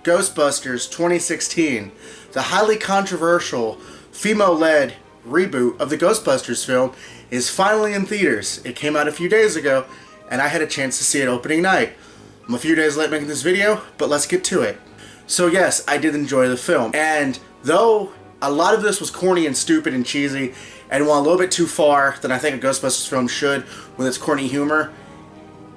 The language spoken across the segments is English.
Ghostbusters 2016, the highly controversial, female-led reboot of the Ghostbusters film, is finally in theaters. It came out a few days ago, and I had a chance to see it opening night. I'm a few days late making this video, but let's get to it. So yes, I did enjoy the film, and though a lot of this was corny and stupid and cheesy, and went a little bit too far than I think a Ghostbusters film should with its corny humor,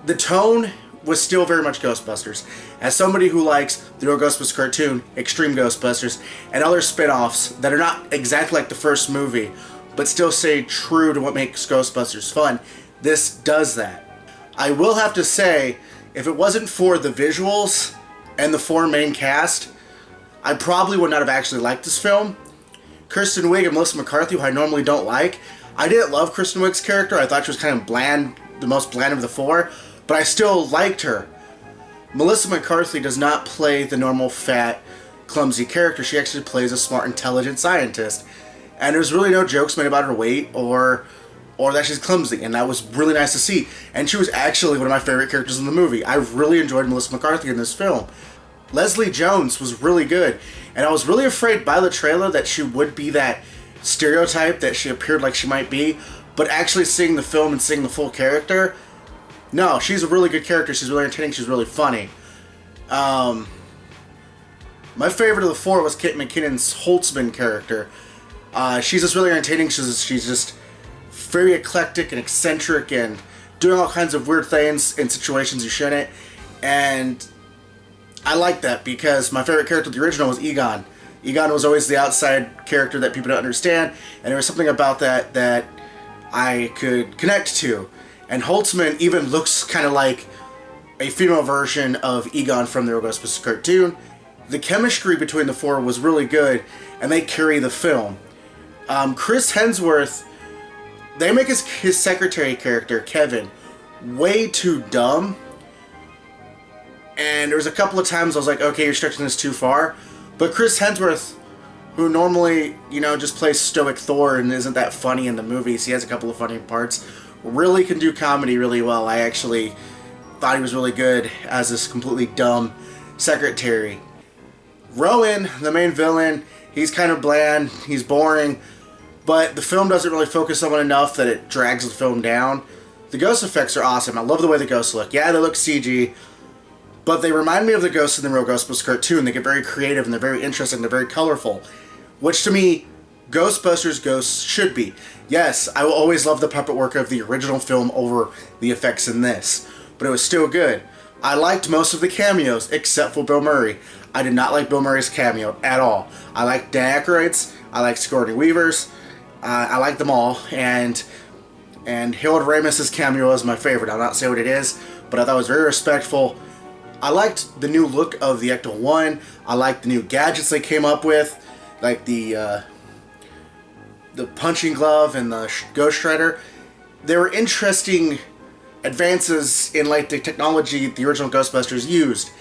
the tone was still very much Ghostbusters. As somebody who likes the old Ghostbusters cartoon, Extreme Ghostbusters, and other spin-offs that are not exactly like the first movie, but still stay true to what makes Ghostbusters fun, this does that. I will have to say, if it wasn't for the visuals and the four main cast, I probably would not have actually liked this film. Kristen Wiig and Melissa McCarthy, who I normally don't like, I didn't love Kristen Wiig's character. I thought she was kind of bland, the most bland of the four, but I still liked her. Melissa McCarthy does not play the normal fat, clumsy character. She actually plays a smart, intelligent scientist. And there's really no jokes made about her weight or that she's clumsy, and that was really nice to see. And she was actually one of my favorite characters in the movie. I really enjoyed Melissa McCarthy in this film. Leslie Jones was really good, and I was really afraid by the trailer that she would be that stereotype that she appeared like she might be, but actually seeing the film and seeing the full character, no, she's a really good character. She's really entertaining. She's really funny. My favorite of the four was Kate McKinnon's Holtzman character. She's just really entertaining. She's just very eclectic and eccentric and doing all kinds of weird things in situations you shouldn't. And I like that because my favorite character of the original was Egon. Egon was always the outside character that people don't understand, and there was something about that I could connect to. And Holtzman even looks kind of like a female version of Egon from the Ghostbusters cartoon. The chemistry between the four was really good, and they carry the film. Chris Hemsworth, they make his secretary character, Kevin, way too dumb. And there was a couple of times I was like, okay, you're stretching this too far. But Chris Hemsworth, who normally, just plays stoic Thor and isn't that funny in the movies, he has a couple of funny parts, really can do comedy really well. I actually thought he was really good as this completely dumb secretary. Rowan, the main villain, he's kind of bland, he's boring, but the film doesn't really focus on it enough that it drags the film down. The ghost effects are awesome. I love the way the ghosts look. Yeah, they look CG, but they remind me of the ghosts in the real Ghostbusters cartoon. They get very creative and they're very interesting, they're very colorful, which to me, Ghostbusters ghosts should be. Yes, I will always love the puppet work of the original film over the effects in this, but it was still good. I liked most of the cameos, except for Bill Murray. I did not like Bill Murray's cameo at all. I liked Dan Aykroyd's, I liked Sigourney Weaver's, I liked them all, and Harold Ramis's cameo is my favorite. I'll not say what it is, but I thought it was very respectful. I liked the new look of the Ecto-1. I liked the new gadgets they came up with, like the punching glove and the Ghost Shredder. There were interesting advances in like the technology the original Ghostbusters used.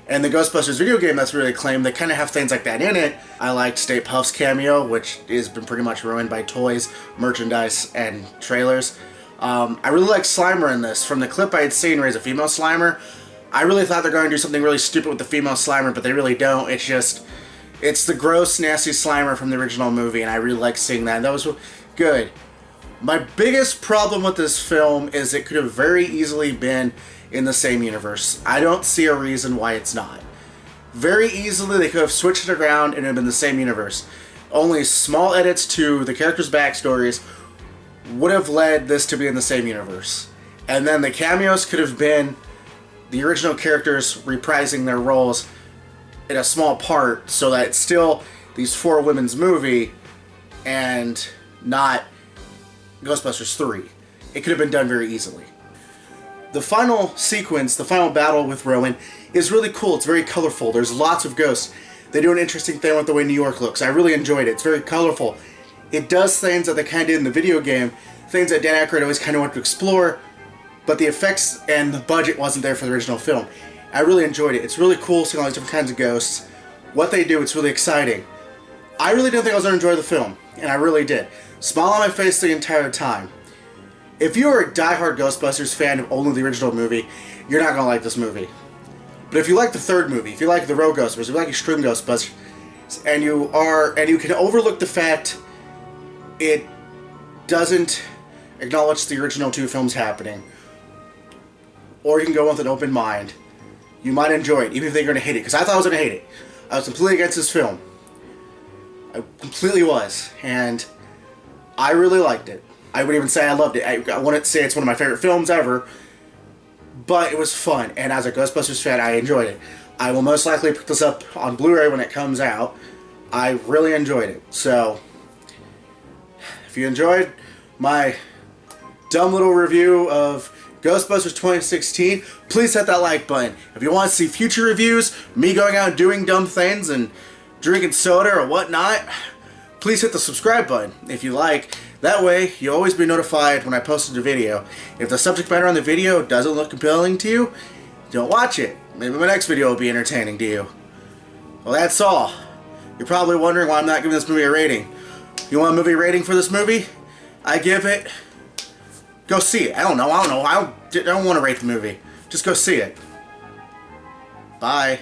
And the Ghostbusters video game that's really acclaimed, they kind of have things like that in it. I liked Stay Puft's cameo, which has been pretty much ruined by toys, merchandise, and trailers. I really liked Slimer in this. From the clip I had seen where he's a female Slimer, I really thought they're going to do something really stupid with the female Slimer, but they really don't. It's the gross, nasty Slimer from the original movie, and I really like seeing that. That was good. My biggest problem with this film is it could have very easily been in the same universe. I don't see a reason why it's not. Very easily, they could have switched it around and it would have been the same universe. Only small edits to the characters' backstories would have led this to be in the same universe. And then the cameos could have been the original characters reprising their roles in a small part, so that it's still these four women's movie and not Ghostbusters 3. It could have been done very easily. The final sequence, the final battle with Rowan, is really cool. It's very colorful. There's lots of ghosts. They do an interesting thing with the way New York looks. I really enjoyed it. It's very colorful. It does things that they kind of did in the video game, things that Dan Aykroyd always kind of wanted to explore, but the effects and the budget wasn't there for the original film. I really enjoyed it. It's really cool seeing all these different kinds of ghosts. What they do, it's really exciting. I really didn't think I was going to enjoy the film, and I really did. Smile on my face the entire time. If you're a diehard Ghostbusters fan of only the original movie, you're not gonna like this movie. But if you like the third movie, if you like the Road Ghostbusters, if you like Extreme Ghostbusters, and you can overlook the fact it doesn't acknowledge the original two films happening, or you can go with an open mind, you might enjoy it, even if you're going to hate it. Because I thought I was going to hate it. I was completely against this film. I completely was. And I really liked it. I would even say I loved it. I wouldn't say it's one of my favorite films ever, but it was fun. And as a Ghostbusters fan, I enjoyed it. I will most likely pick this up on Blu-ray when it comes out. I really enjoyed it. So, if you enjoyed my dumb little review of Ghostbusters 2016, please hit that like button. If you want to see future reviews, me going out and doing dumb things and drinking soda or whatnot, please hit the subscribe button if you like. That way, you'll always be notified when I post a video. If the subject matter on the video doesn't look compelling to you, don't watch it. Maybe my next video will be entertaining to you. Well, that's all. You're probably wondering why I'm not giving this movie a rating. You want a movie rating for this movie? I give it... Go see it. I don't know. I don't want to rate the movie. Just go see it. Bye.